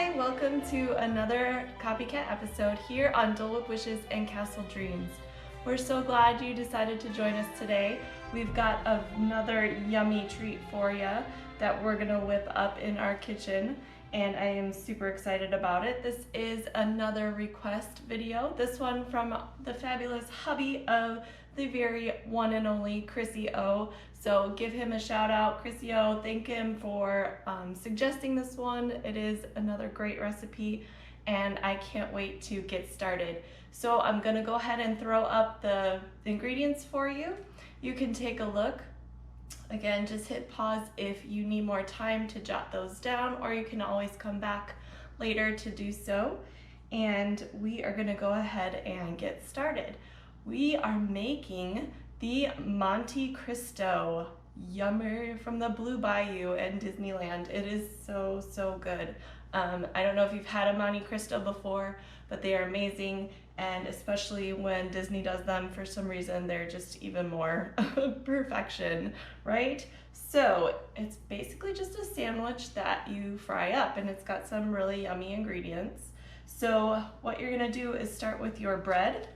Hi, welcome to another Copycat episode here on Dole Whip Wishes and Castle Dreams. We're so glad you decided to join us today. We've got another yummy treat for you that we're gonna whip up in our kitchen, and I am super excited about it. This is another request video, this one from the fabulous hubby of the very one and only Chrissy O. So give him a shout out, Chrissy O. Thank him for suggesting this one. It is another great recipe and I can't wait to get started. So I'm gonna go ahead and throw up the ingredients for you. You can take a look. Again, just hit pause if you need more time to jot those down, or you can always come back later to do so. And we are gonna go ahead and get started. We are making the Monte Cristo, yummer, from the Blue Bayou in Disneyland. It is so, so good. I don't know if you've had a Monte Cristo before, but they are amazing, and especially when Disney does them, for some reason, they're just even more perfection, right? So it's basically just a sandwich that you fry up, and it's got some really yummy ingredients. So what you're gonna do is start with your bread.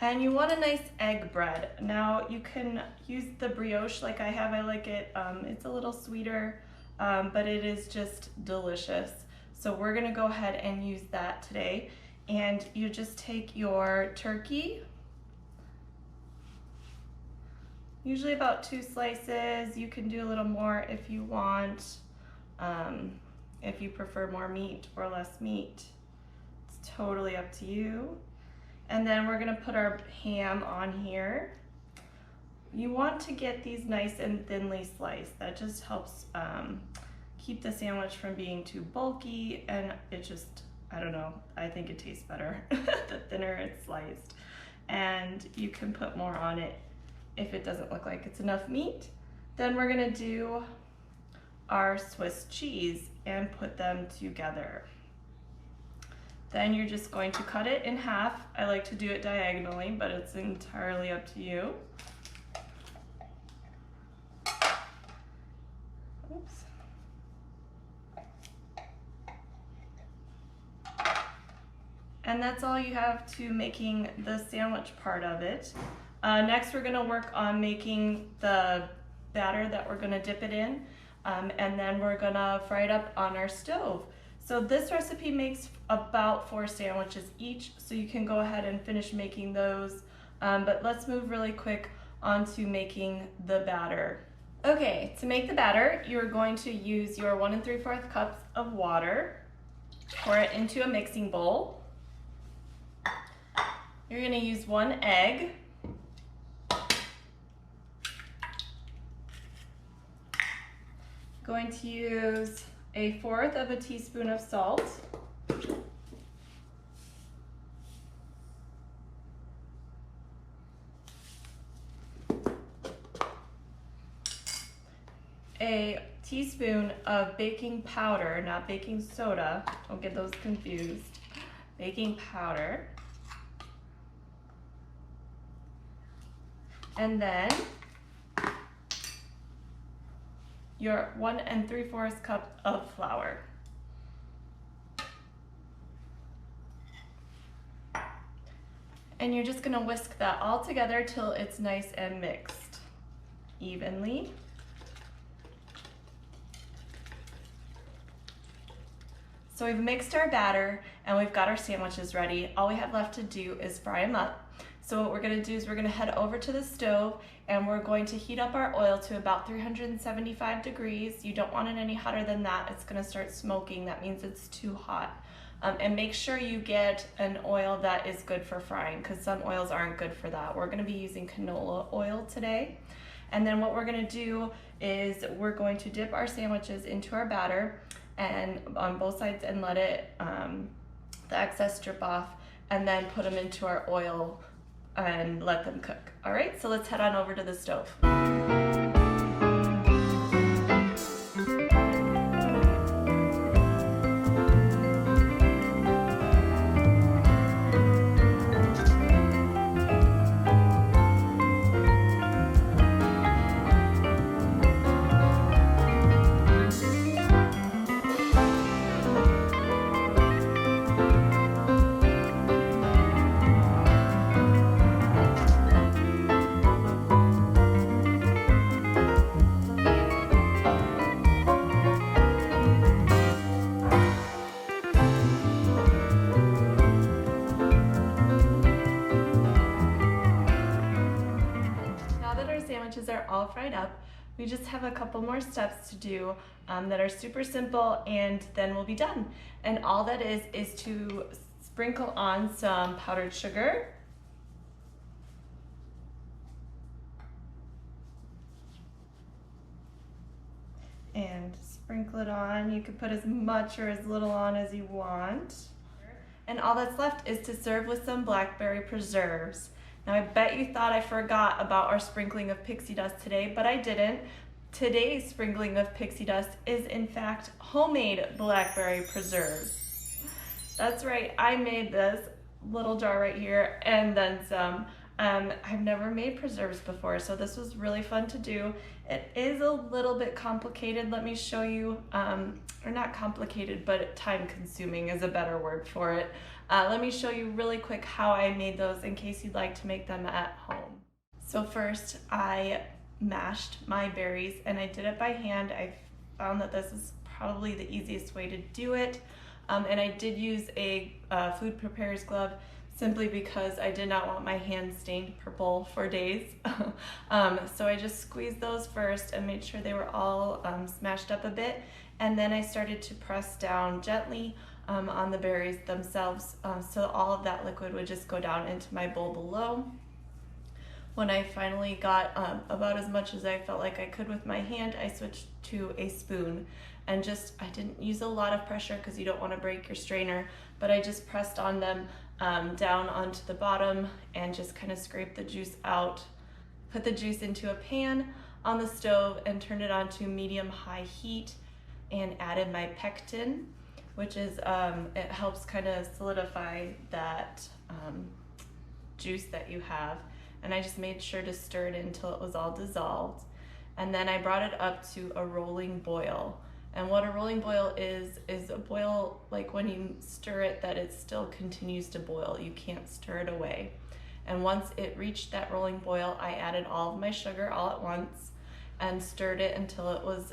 And you want a nice egg bread. Now you can use the brioche like I have. I like it, it's a little sweeter, but it is just delicious. So we're gonna go ahead and use that today. And you just take your turkey, usually about 2 slices. You can do a little more if you want, if you prefer more meat or less meat. It's totally up to you. And then we're gonna put our ham on here. You want to get these nice and thinly sliced. That just helps keep the sandwich from being too bulky, and it just, I don't know, I think it tastes better the thinner it's sliced. And you can put more on it if it doesn't look like it's enough meat. Then we're gonna do our Swiss cheese and put them together. Then you're just going to cut it in half. I like to do it diagonally, but it's entirely up to you. Oops. And that's all you have to making the sandwich part of it. Next, we're gonna work on making the batter that we're gonna dip it in, and then we're gonna fry it up on our stove. So this recipe makes about 4 sandwiches each, so you can go ahead and finish making those. But let's move really quick on to making the batter. Okay, to make the batter, you're going to use your 1 3/4 cups of water, pour it into a mixing bowl. You're gonna use 1 egg. Going to use 1/4 teaspoon of salt. A teaspoon of baking powder, not baking soda. Don't get those confused. Baking powder. And then your 1 3/4 cup of flour. And you're just gonna whisk that all together till it's nice and mixed evenly. So we've mixed our batter and we've got our sandwiches ready. All we have left to do is fry them up. So what we're gonna do is we're gonna head over to the stove and we're going to heat up our oil to about 375 degrees. You don't want it any hotter than that. It's gonna start smoking. That means it's too hot. And make sure you get an oil that is good for frying, because some oils aren't good for that. We're gonna be using canola oil today. And then what we're gonna do is we're going to dip our sandwiches into our batter and on both sides and let it, the excess drip off, and then put them into our oil and let them cook. All right, so let's head on over to the stove. sandwiches are all fried up. We just have a couple more steps to do that are super simple, and then we'll be done. And all that is to sprinkle on some powdered sugar, and sprinkle it on. You can put as much or as little on as you want. And all that's left is to serve with some blackberry preserves. Now I bet you thought I forgot about our sprinkling of pixie dust today, but I didn't. Today's sprinkling of pixie dust is in fact homemade blackberry preserves. That's right, I made this little jar right here and then some. I've never made preserves before, so this was really fun to do. It is a little bit complicated. Let me show you, or not complicated, but time consuming is a better word for it. Let me show you really quick how I made those in case you'd like to make them at home. So first I mashed my berries and I did it by hand. I found that this is probably the easiest way to do it. And I did use a food preparer's glove simply because I did not want my hands stained purple for days. So I just squeezed those first and made sure they were all smashed up a bit. And then I started to press down gently on the berries themselves, so all of that liquid would just go down into my bowl below. When I finally got about as much as I felt like I could with my hand, I switched to a spoon. And I didn't use a lot of pressure because you don't want to break your strainer, but I just pressed on them down onto the bottom and just kind of scraped the juice out. Put the juice into a pan on the stove and turned it on to medium-high heat and added my pectin, which is, it helps kind of solidify that juice that you have. And I just made sure to stir it until it was all dissolved. And then I brought it up to a rolling boil. And what a rolling boil is a boil like when you stir it that it still continues to boil. You can't stir it away. And once it reached that rolling boil, I added all of my sugar all at once and stirred it until it was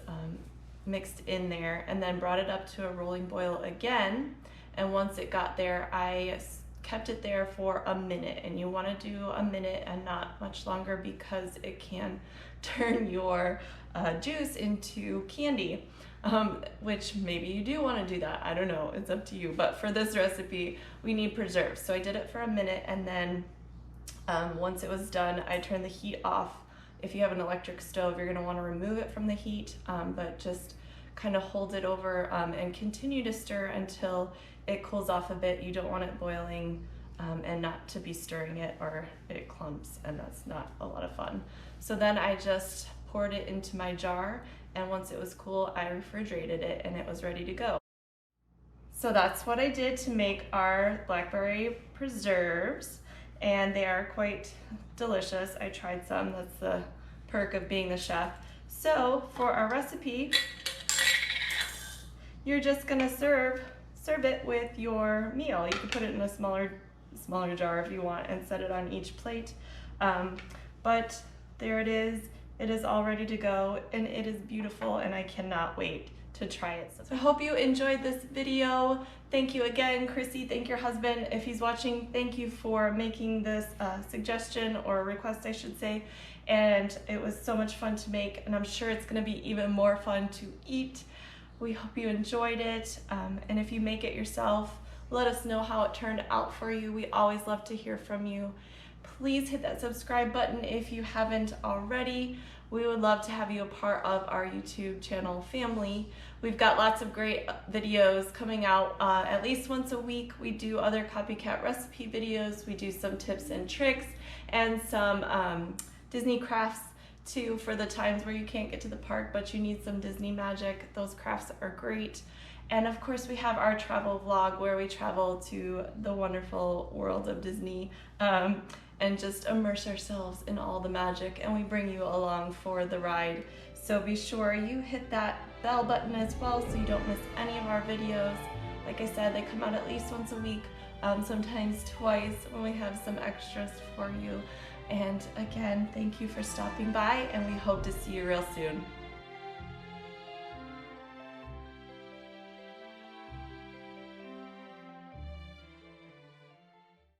mixed in there, and then brought it up to a rolling boil again. And once it got there, I kept it there for a minute, and you want to do a minute and not much longer because it can turn your juice into candy, which maybe you do want to do that. I don't know, it's up to you. But for this recipe, we need preserves. So I did it for a minute, and then once it was done, I turned the heat off. If you have an electric stove, you're going to want to remove it from the heat, but just kind of hold it over and continue to stir until it cools off a bit. You don't want it boiling and not to be stirring it or it clumps, and that's not a lot of fun. So then I just poured it into my jar, and once it was cool, I refrigerated it and it was ready to go. So that's what I did to make our blackberry preserves, and they are quite delicious. I tried some, that's the perk of being the chef. So for our recipe, you're just gonna serve it with your meal. You can put it in a smaller jar if you want and set it on each plate. But there it is all ready to go, and it is beautiful, and I cannot wait to try it. So I hope you enjoyed this video. Thank you again, Chrissy. Thank your husband. If he's watching, thank you for making this suggestion or request, I should say. And it was so much fun to make, and I'm sure it's gonna be even more fun to eat. We hope you enjoyed it. And if you make it yourself, let us know how it turned out for you. We always love to hear from you. Please hit that subscribe button if you haven't already. We would love to have you a part of our YouTube channel family. We've got lots of great videos coming out at least once a week. We do other Copycat recipe videos. We do some tips and tricks and some Disney crafts too for the times where you can't get to the park but you need some Disney magic. Those crafts are great. And of course we have our travel vlog where we travel to the wonderful world of Disney and just immerse ourselves in all the magic, and we bring you along for the ride. So be sure you hit that bell button as well so you don't miss any of our videos. Like I said, they come out at least once a week, sometimes twice when we have some extras for you. And again, thank you for stopping by, and we hope to see you real soon.